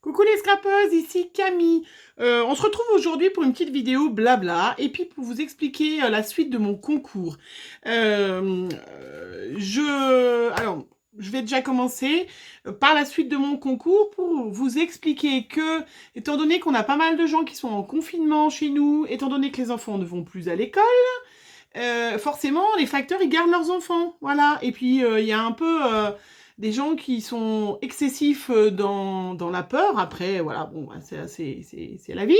Coucou les scrapeuses, ici Camille. On se retrouve aujourd'hui pour une petite vidéo blabla et puis pour vous expliquer la suite de mon concours. Alors, je vais déjà commencer par la suite de mon concours pour vous expliquer que, étant donné qu'on a pas mal de gens qui sont en confinement chez nous, étant donné que les enfants ne vont plus à l'école, forcément, les facteurs, ils gardent leurs enfants, voilà. Et puis, il y a un peu des gens qui sont excessifs dans la peur. Après, voilà, bon, bah, c'est la vie.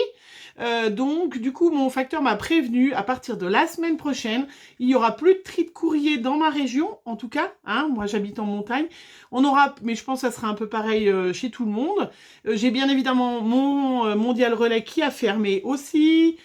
Donc, du coup, mon facteur m'a prévenu, à partir de la semaine prochaine, il y aura plus de tri de courrier dans ma région, en tout cas. Hein, moi, j'habite en montagne. On aura, mais je pense que ça sera un peu pareil chez tout le monde. J'ai bien évidemment mon Mondial Relais qui a fermé aussi.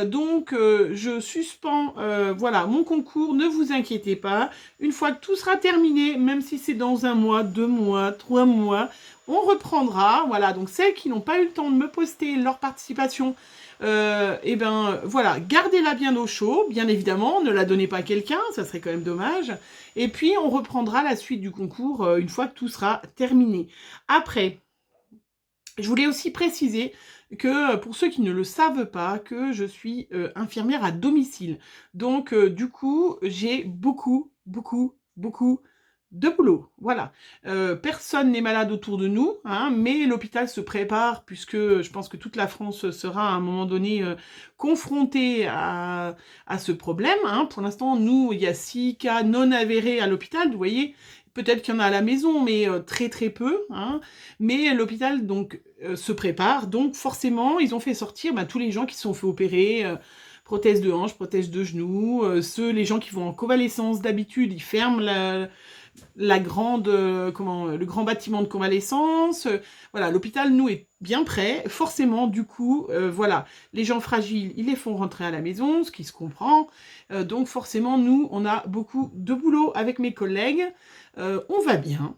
Donc, je suspends voilà, mon concours, ne vous inquiétez pas. Une fois que tout sera terminé, même si c'est dans 1 mois, 2 mois, 3 mois, on reprendra. Voilà, donc celles qui n'ont pas eu le temps de me poster leur participation, et ben voilà, gardez-la bien au chaud, bien évidemment, ne la donnez pas à quelqu'un, ça serait quand même dommage. Et puis, on reprendra la suite du concours une fois que tout sera terminé. Après, je voulais aussi préciser que pour ceux qui ne le savent pas, que je suis infirmière à domicile. Donc du coup, j'ai beaucoup de boulot. Voilà. Personne n'est malade autour de nous, hein, mais l'hôpital se prépare puisque je pense que toute la France sera à un moment donné confrontée à ce problème. Hein. Pour l'instant, nous, il y a 6 cas non avérés à l'hôpital, vous voyez. Peut-être qu'il y en a à la maison, mais très peu. Hein. Mais l'hôpital donc se prépare, donc forcément ils ont fait sortir tous les gens qui se sont fait opérer, prothèse de hanche, prothèse de genou, les gens qui vont en convalescence d'habitude, ils ferment la grande, le grand bâtiment de convalescence. Voilà, l'hôpital, nous, est bien prêt. Forcément, du coup, voilà, les gens fragiles, ils les font rentrer à la maison, ce qui se comprend. Donc forcément, nous, on a beaucoup de boulot avec mes collègues. On va bien.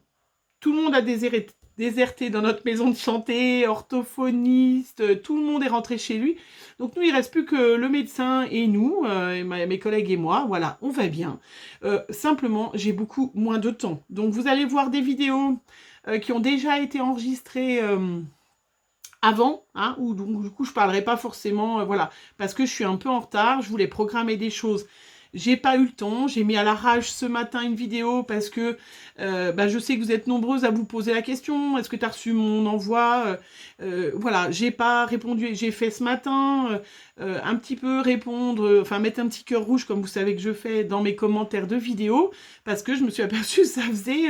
Tout le monde a déserté dans notre maison de santé, orthophoniste, tout le monde est rentré chez lui. Donc nous, il ne reste plus que le médecin et nous, mes collègues et moi. Voilà, on va bien. Simplement, j'ai beaucoup moins de temps. Donc vous allez voir des vidéos qui ont déjà été enregistrées avant, hein, où donc, du coup je parlerai pas forcément, voilà, parce que je suis un peu en retard, je voulais programmer des choses. J'ai pas eu le temps, j'ai mis à l'arrache ce matin une vidéo parce que je sais que vous êtes nombreuses à vous poser la question, est-ce que tu as reçu mon envoi, voilà, j'ai pas répondu, j'ai fait ce matin un petit peu répondre, enfin mettre un petit cœur rouge comme vous savez que je fais dans mes commentaires de vidéos, parce que je me suis aperçue que ça faisait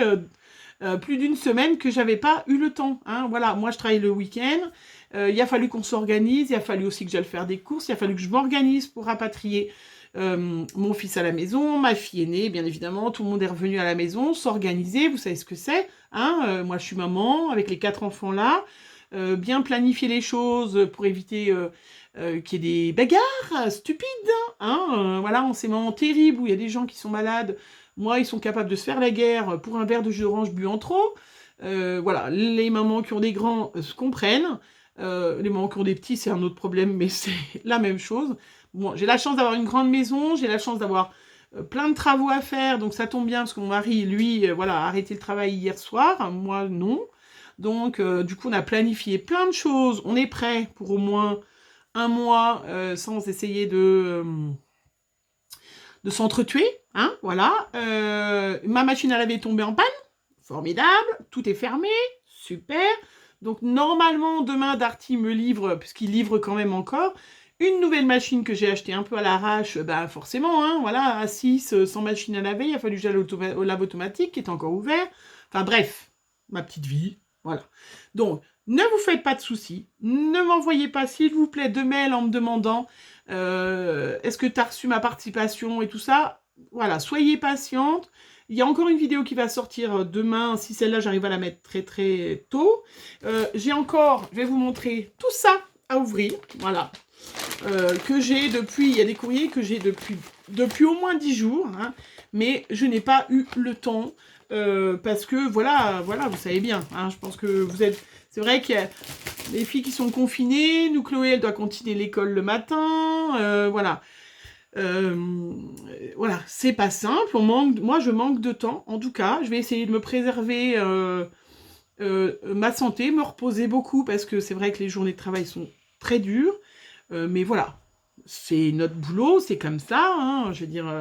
plus d'une semaine que j'avais pas eu le temps. Hein. Voilà, moi je travaille le week-end, il a fallu qu'on s'organise, il a fallu aussi que j'aille faire des courses, il a fallu que je m'organise pour rapatrier mon fils à la maison, ma fille aînée, bien évidemment, tout le monde est revenu à la maison, s'organiser, vous savez ce que c'est. Hein. Moi je suis maman, avec les 4 enfants là, bien planifier les choses pour éviter qu'il y ait des bagarres stupides. Hein. Voilà, en ces moments terribles où il y a des gens qui sont malades, moi, ils sont capables de se faire la guerre pour un verre de jus d'orange bu en trop. Voilà, les mamans qui ont des grands se comprennent. Les mamans qui ont des petits, c'est un autre problème, mais c'est la même chose. Bon, j'ai la chance d'avoir une grande maison, j'ai la chance d'avoir plein de travaux à faire, donc ça tombe bien parce que mon mari, lui, voilà, a arrêté le travail hier soir, moi non. Donc, du coup, on a planifié plein de choses. On est prêt pour au moins 1 mois sans essayer de s'entretuer, hein, voilà. Ma machine à laver est tombée en panne, formidable, tout est fermé, super. Donc normalement, demain, Darty me livre, puisqu'il livre quand même encore, une nouvelle machine que j'ai achetée un peu à l'arrache, forcément, hein, voilà, à 6, sans machine à laver, il a fallu que j'aille au lave automatique, qui est encore ouvert. Enfin bref, ma petite vie, voilà. Donc, ne vous faites pas de soucis, ne m'envoyez pas, s'il vous plaît, de mails en me demandant est-ce que tu as reçu ma participation et tout ça. Voilà, soyez patiente. Il y a encore une vidéo qui va sortir demain, si celle-là j'arrive à la mettre très tôt. Je vais vous montrer tout ça à ouvrir, voilà. Que j'ai depuis, il y a des courriers que j'ai depuis au moins 10 jours, hein, mais je n'ai pas eu le temps, parce que voilà, vous savez bien, hein, je pense que vous êtes... C'est vrai qu'il y a les filles qui sont confinées, nous Chloé, elle doit continuer l'école le matin, voilà. Voilà, c'est pas simple, moi je manque de temps, en tout cas, je vais essayer de me préserver ma santé, me reposer beaucoup, parce que c'est vrai que les journées de travail sont très dures. Mais voilà, c'est notre boulot, c'est comme ça, hein, je veux dire,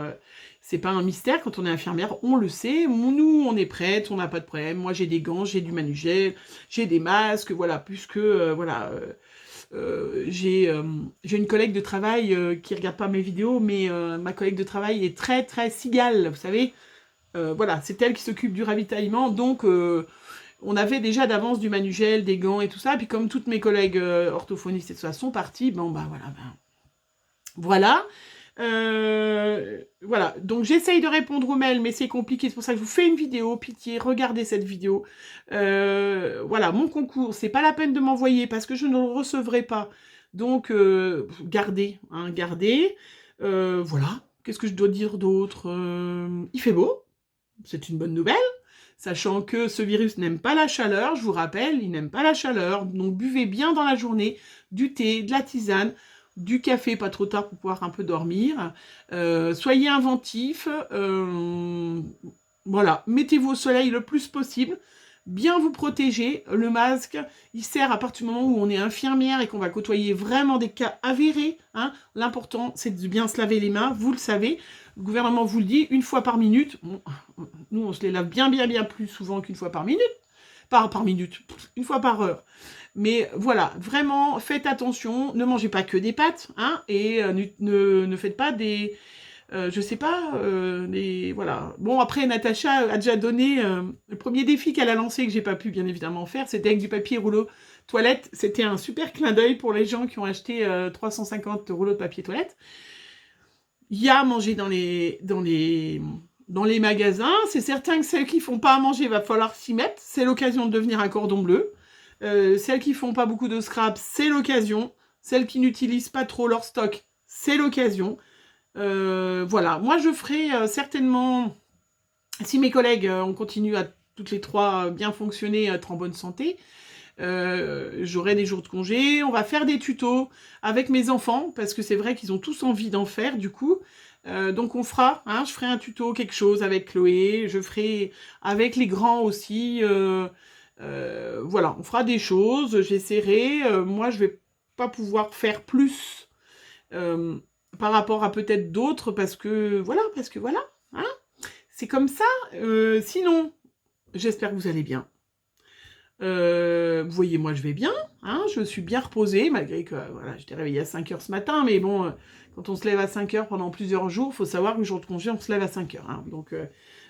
c'est pas un mystère, quand on est infirmière, on le sait, nous, on est prête, on n'a pas de problème, moi j'ai des gants, j'ai du manugel, j'ai des masques, voilà, puisque, voilà, j'ai une collègue de travail qui regarde pas mes vidéos, mais ma collègue de travail est très, très cigale, vous savez, voilà, c'est elle qui s'occupe du ravitaillement, donc on avait déjà d'avance du manugel, des gants et tout ça, puis comme toutes mes collègues orthophonistes et tout ça sont partis, bon bah voilà, voilà. Voilà, donc j'essaye de répondre aux mails, mais c'est compliqué, c'est pour ça que je vous fais une vidéo, pitié, regardez cette vidéo. Voilà, mon concours, c'est pas la peine de m'envoyer, parce que je ne le recevrai pas. Donc, gardez, hein, gardez. Voilà, qu'est-ce que je dois dire d'autre? Il fait beau, c'est une bonne nouvelle. Sachant que ce virus n'aime pas la chaleur, je vous rappelle, il n'aime pas la chaleur, donc buvez bien dans la journée du thé, de la tisane, du café, pas trop tard pour pouvoir un peu dormir. Soyez inventifs, voilà, mettez-vous au soleil le plus possible, bien vous protéger. Le masque, il sert à partir du moment où on est infirmière et qu'on va côtoyer vraiment des cas avérés, hein. L'important, c'est de bien se laver les mains, vous le savez. Le gouvernement vous le dit, une fois par minute. Bon, nous, on se les lave bien plus souvent qu'une fois par minute. Par minute, une fois par heure. Mais voilà, vraiment, faites attention. Ne mangez pas que des pâtes, hein, et ne faites pas des... je sais pas, voilà. Bon, après, Natacha a déjà donné le premier défi qu'elle a lancé, que j'ai pas pu, bien évidemment, faire, c'était avec du papier rouleau toilette. C'était un super clin d'œil pour les gens qui ont acheté 350 rouleaux de papier toilette. Il y a à manger dans les magasins. C'est certain que celles qui font pas à manger, il va falloir s'y mettre. C'est l'occasion de devenir un cordon bleu. Celles qui font pas beaucoup de scrap, c'est l'occasion. Celles qui n'utilisent pas trop leur stock, c'est l'occasion. Voilà, moi je ferai certainement, si mes collègues on continue à toutes les trois bien fonctionner, être en bonne santé, j'aurai des jours de congé, on va faire des tutos avec mes enfants, parce que c'est vrai qu'ils ont tous envie d'en faire du coup. Donc on fera, hein, je ferai un tuto, quelque chose avec Chloé, je ferai avec les grands aussi, voilà, on fera des choses, j'essaierai, moi je vais pas pouvoir faire plus par rapport à peut-être d'autres, parce que voilà, hein, c'est comme ça. Sinon, j'espère que vous allez bien. Vous voyez, moi je vais bien, hein, je suis bien reposée, malgré que voilà, j'étais réveillée à 5h ce matin, mais bon, quand on se lève à 5h pendant plusieurs jours, il faut savoir que le jour de congé, on se lève à 5h. Hein, donc,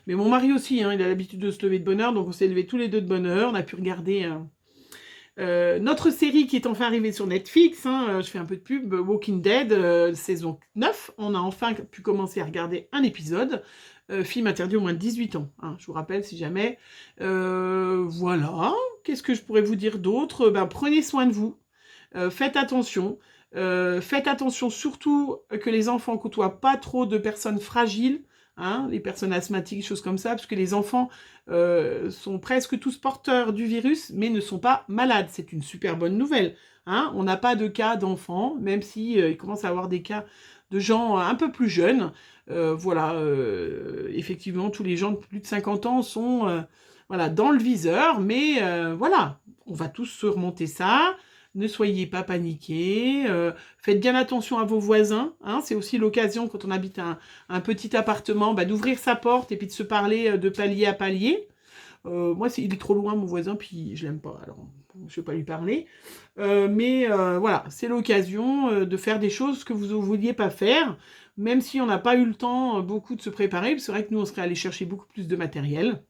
mais mon mari aussi, hein, il a l'habitude de se lever de bonne heure, donc on s'est levés tous les deux de bonne heure, on a pu regarder notre série qui est enfin arrivée sur Netflix, hein, je fais un peu de pub, Walking Dead, saison 9, on a enfin pu commencer à regarder un épisode. Film interdit au moins de 18 ans, hein, je vous rappelle si jamais. Voilà, qu'est-ce que je pourrais vous dire d'autre? Prenez soin de vous, faites attention surtout que les enfants côtoient pas trop de personnes fragiles, hein, les personnes asthmatiques, choses comme ça, parce que les enfants sont presque tous porteurs du virus, mais ne sont pas malades. C'est une super bonne nouvelle. Hein. On n'a pas de cas d'enfants, même si il commence à avoir des cas de gens un peu plus jeunes. Voilà, effectivement, tous les gens de plus de 50 ans sont voilà, dans le viseur, mais voilà, on va tous surmonter ça. Ne soyez pas paniqués, faites bien attention à vos voisins, hein, c'est aussi l'occasion, quand on habite un petit appartement, d'ouvrir sa porte et puis de se parler de palier à palier. Moi, il est trop loin, mon voisin, puis je l'aime pas, alors je ne vais pas lui parler. Mais voilà, c'est l'occasion de faire des choses que vous ne vouliez pas faire, même si on n'a pas eu le temps beaucoup de se préparer, c'est vrai que nous, on serait allé chercher beaucoup plus de matériel.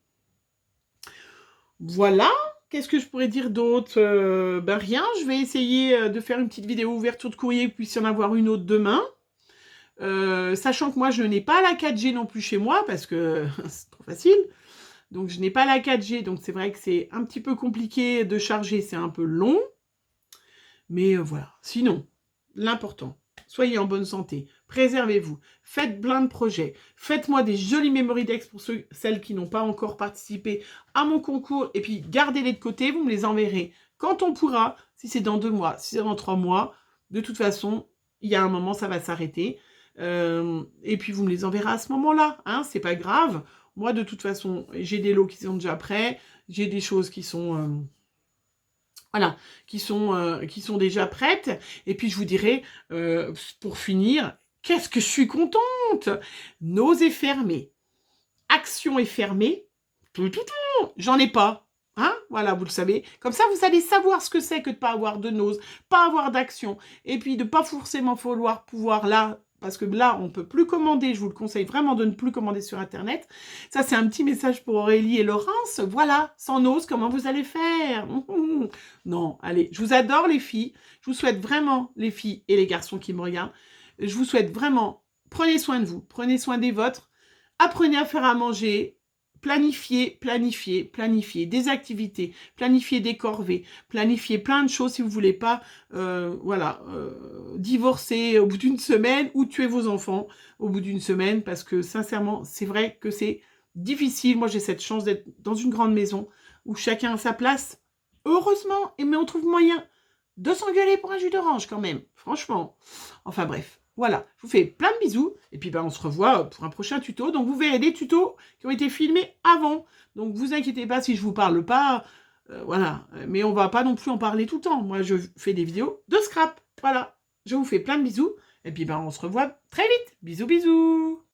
Voilà, qu'est-ce que je pourrais dire d'autre? Rien, je vais essayer de faire une petite vidéo ouverture de courrier, puis y en avoir une autre demain. Sachant que moi, je n'ai pas la 4G non plus chez moi, parce que c'est trop facile. Donc, je n'ai pas la 4G, donc c'est vrai que c'est un petit peu compliqué de charger, c'est un peu long. Mais voilà, sinon, l'important, soyez en bonne santé, préservez-vous, faites plein de projets, faites-moi des jolis memory decks pour celles qui n'ont pas encore participé à mon concours, et puis gardez-les de côté, vous me les enverrez quand on pourra, si c'est dans 2 mois, si c'est dans 3 mois, de toute façon, il y a un moment, ça va s'arrêter, et puis vous me les enverrez à ce moment-là, hein, c'est pas grave, Moi, de toute façon, j'ai des lots qui sont déjà prêts. J'ai des choses qui sont... voilà, qui sont déjà prêtes. Et puis, je vous dirai, pour finir, qu'est-ce que je suis contente! Nose est fermée. Action est fermée. J'en ai pas. Hein? Voilà, vous le savez. Comme ça, vous allez savoir ce que c'est que de ne pas avoir de nose, pas avoir d'action. Et puis, de pas forcément falloir pouvoir là... Parce que là, on ne peut plus commander. Je vous le conseille vraiment de ne plus commander sur Internet. Ça, c'est un petit message pour Aurélie et Laurence. Voilà, sans nose, comment vous allez faire? Non, allez, je vous adore les filles. Je vous souhaite vraiment, les filles et les garçons qui me regardent, je vous souhaite vraiment, prenez soin de vous, prenez soin des vôtres, apprenez à faire à manger, planifiez des activités, planifiez des corvées, planifiez plein de choses si vous voulez pas, divorcer au bout d'une semaine ou tuer vos enfants au bout d'une semaine, parce que sincèrement, c'est vrai que c'est difficile. Moi, j'ai cette chance d'être dans une grande maison où chacun a sa place. Heureusement, mais on trouve moyen de s'engueuler pour un jus d'orange quand même, franchement. Enfin bref, voilà, je vous fais plein de bisous, et puis on se revoit pour un prochain tuto. Donc vous verrez des tutos qui ont été filmés avant, donc vous inquiétez pas si je vous parle pas, voilà, mais on va pas non plus en parler tout le temps. Moi je fais des vidéos de scrap, voilà. Je vous fais plein de bisous, et puis on se revoit très vite. Bisous bisous.